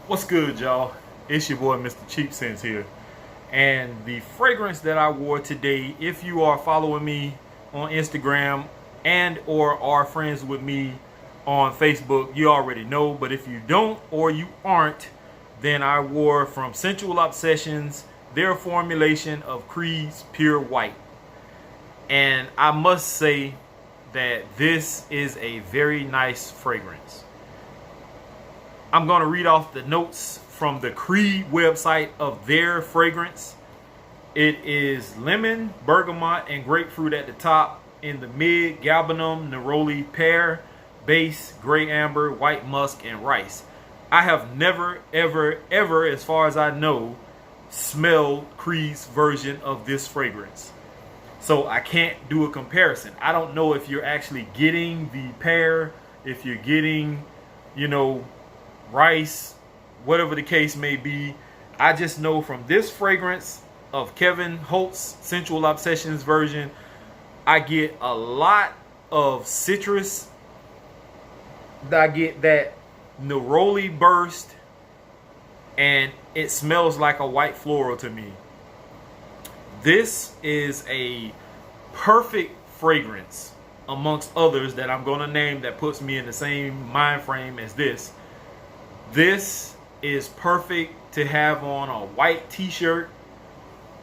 What's good, y'all? It's your boy, Mr. Cheap Sense here. And the fragrance that I wore today, if you are following me on Instagram and or are friends with me on Facebook, you already know. But if you don't or you aren't, then I wore from Scentual Obsessions their formulation of Creed's Pure White. And I must say that this is a very nice fragrance. I'm going to read off the notes from the Creed website of their fragrance. It is lemon, bergamot, and grapefruit at the top. In the mid, galbanum, neroli, pear, base, gray amber, white musk, and rice. I have never, ever, as far as I know, smelled Creed's version of this fragrance. So I can't do a comparison. I don't know if you're actually getting the pear, if you're getting, rice, whatever the case may be. I just know from this fragrance of Kevin Holt's Scentual Obsessions version, I get a lot of citrus. I get that neroli burst, and it smells like a white floral to me. This is a perfect fragrance amongst others that I'm going to name that puts me in the same mind frame as this. This is perfect to have on a white t-shirt,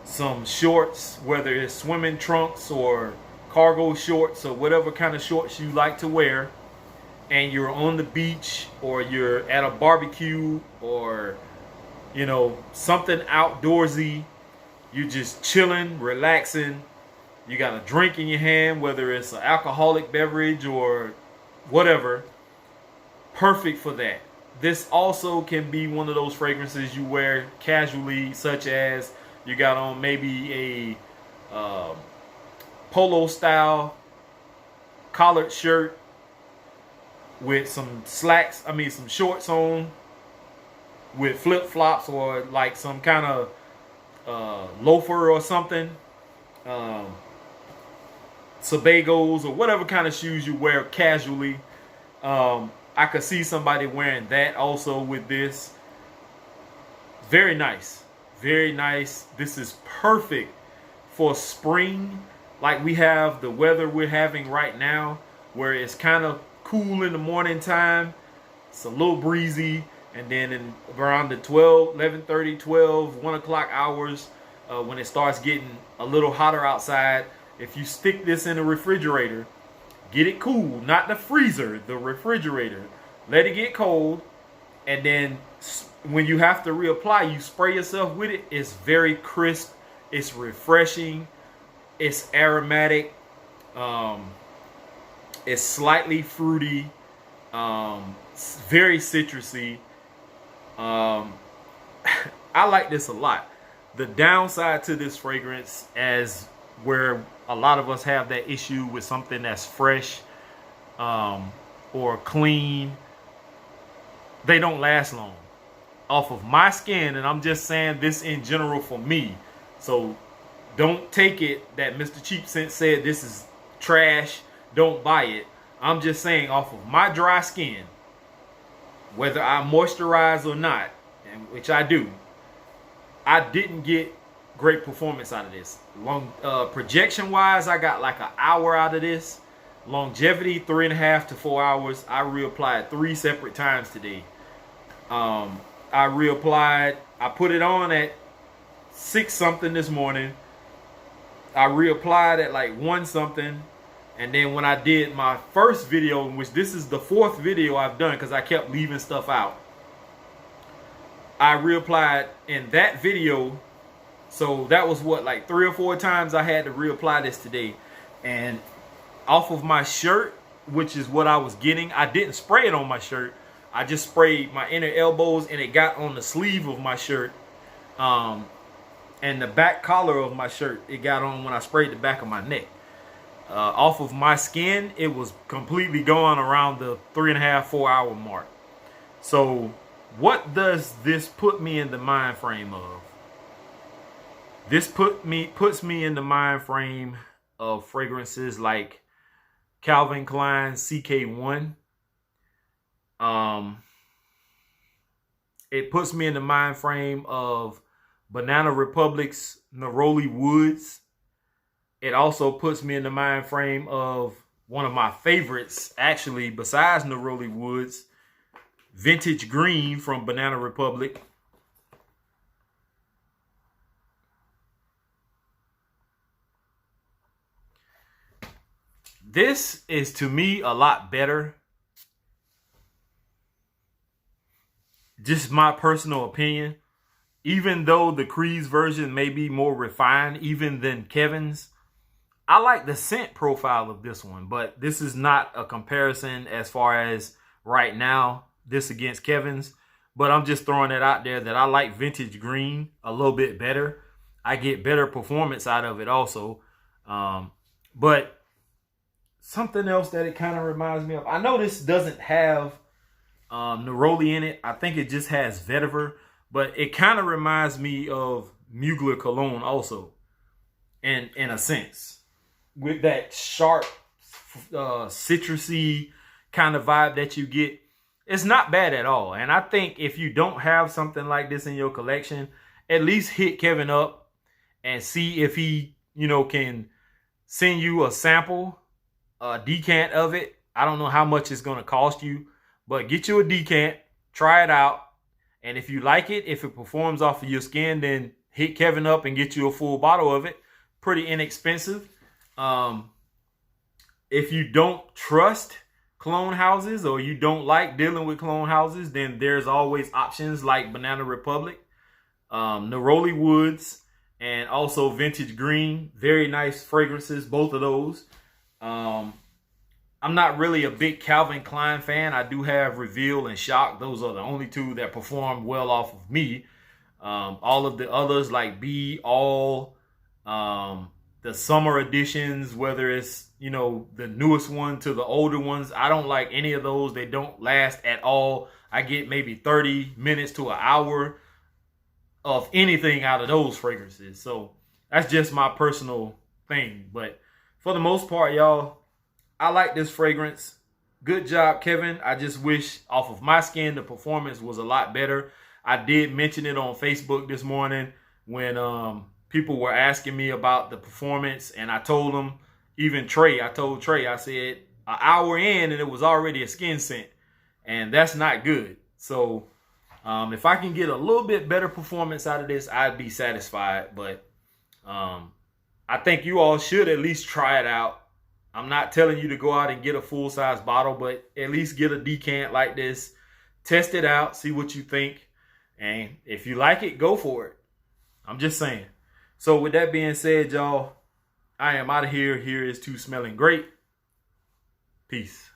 some shorts, whether it's swimming trunks or cargo shorts or whatever kind of shorts you like to wear, and you're on the beach or you're at a barbecue or, something outdoorsy. You're just chilling, relaxing. You got a drink in your hand, whether it's an alcoholic beverage or whatever. Perfect for that. This also can be one of those fragrances you wear casually, such as you got on maybe a polo style collared shirt with some slacks, some shorts on with flip flops, or like some kind of loafer or something, Sebagos or whatever kind of shoes you wear casually. I could see somebody wearing that also with this. Very nice. Very nice. This is perfect for spring, like we have the weather we're having right now, where it's kind of cool in the morning time. It's a little breezy. And then around the 11:30, 12, 1 o'clock hours, when it starts getting a little hotter outside, if you stick this in the refrigerator, get it cool, not the freezer, the refrigerator. Let it get cold, and then when you have to reapply, you spray yourself with it. It's very crisp. It's refreshing. It's aromatic. It's slightly fruity. It's very citrusy. I like this a lot. The downside to this fragrance, as where a lot of us have that issue with something that's fresh or clean, they don't last long off of my skin. And I'm just saying this in general for me. So don't take it that Mr. Cheap Sense said this is trash, don't buy it. I'm just saying off of my dry skin, whether I moisturize or not, and which I do, I didn't get great performance out of this. Projection wise, I got like an hour out of this. Longevity, 3.5 to 4 hours. I reapplied 3 separate times today. I reapplied. I put it on at 6 something this morning. I reapplied at like 1 something. And then when I did my first video, which this is the 4th video I've done because I kept leaving stuff out, I reapplied in that video. So that was what, like 3 or 4 times I had to reapply this today. And off of my shirt, which is what I was getting, I didn't spray it on my shirt. I just sprayed my inner elbows, and it got on the sleeve of my shirt. And the back collar of my shirt, it got on when I sprayed the back of my neck. Off of my skin, it was completely gone around the 3.5, 4 hour mark. So what does this put me in the mind frame of? This puts me in the mind frame of fragrances like Calvin Klein CK1, It puts me in the mind frame of Banana Republic's Neroli Woods. It also puts me in the mind frame of one of my favorites, actually, besides Neroli Woods, Vintage Green from Banana Republic. This is, to me, a lot better. Just my personal opinion. Even though the Creed's version may be more refined even than Kevin's, I like the scent profile of this one, but this is not a comparison as far as right now, this against Kevin's. But I'm just throwing it out there that I like Vintage Green a little bit better. I get better performance out of it also. But something else that it kind of reminds me of, I know this doesn't have Neroli in it. I think it just has vetiver, but it kind of reminds me of Mugler Cologne also, in a sense, with that sharp, citrusy kind of vibe that you get. It's not bad at all. And I think if you don't have something like this in your collection, at least hit Kevin up and see if he, can send you a sample, a decant of it. I don't know how much it's going to cost you, but get you a decant, try it out. And if you like it, if it performs off of your skin, then hit Kevin up and get you a full bottle of it. Pretty inexpensive. If you don't trust clone houses or you don't like dealing with clone houses, then there's always options like Banana Republic, Neroli Woods, and also Vintage Green. Very nice fragrances, both of those. I'm not really a big Calvin Klein fan. I do have Reveal and Shock. Those are the only two that perform well off of me. All of the others like B, All, the summer editions, whether it's, the newest one to the older ones, I don't like any of those. They don't last at all. I get maybe 30 minutes to an hour of anything out of those fragrances. So that's just my personal thing. But for the most part, y'all, I like this fragrance. Good job, Kevin. I just wish off of my skin the performance was a lot better. I did mention it on Facebook this morning when people were asking me about the performance, and I told them, even Trey, I said an hour in and it was already a skin scent, and that's not good. So if I can get a little bit better performance out of this, I'd be satisfied. But I think you all should at least try it out. I'm not telling you to go out and get a full-size bottle, but at least get a decant like this. Test it out, see what you think. And if you like it, go for it. I'm just saying. So with that being said, y'all, I am out of here. Here is to smelling great. Peace.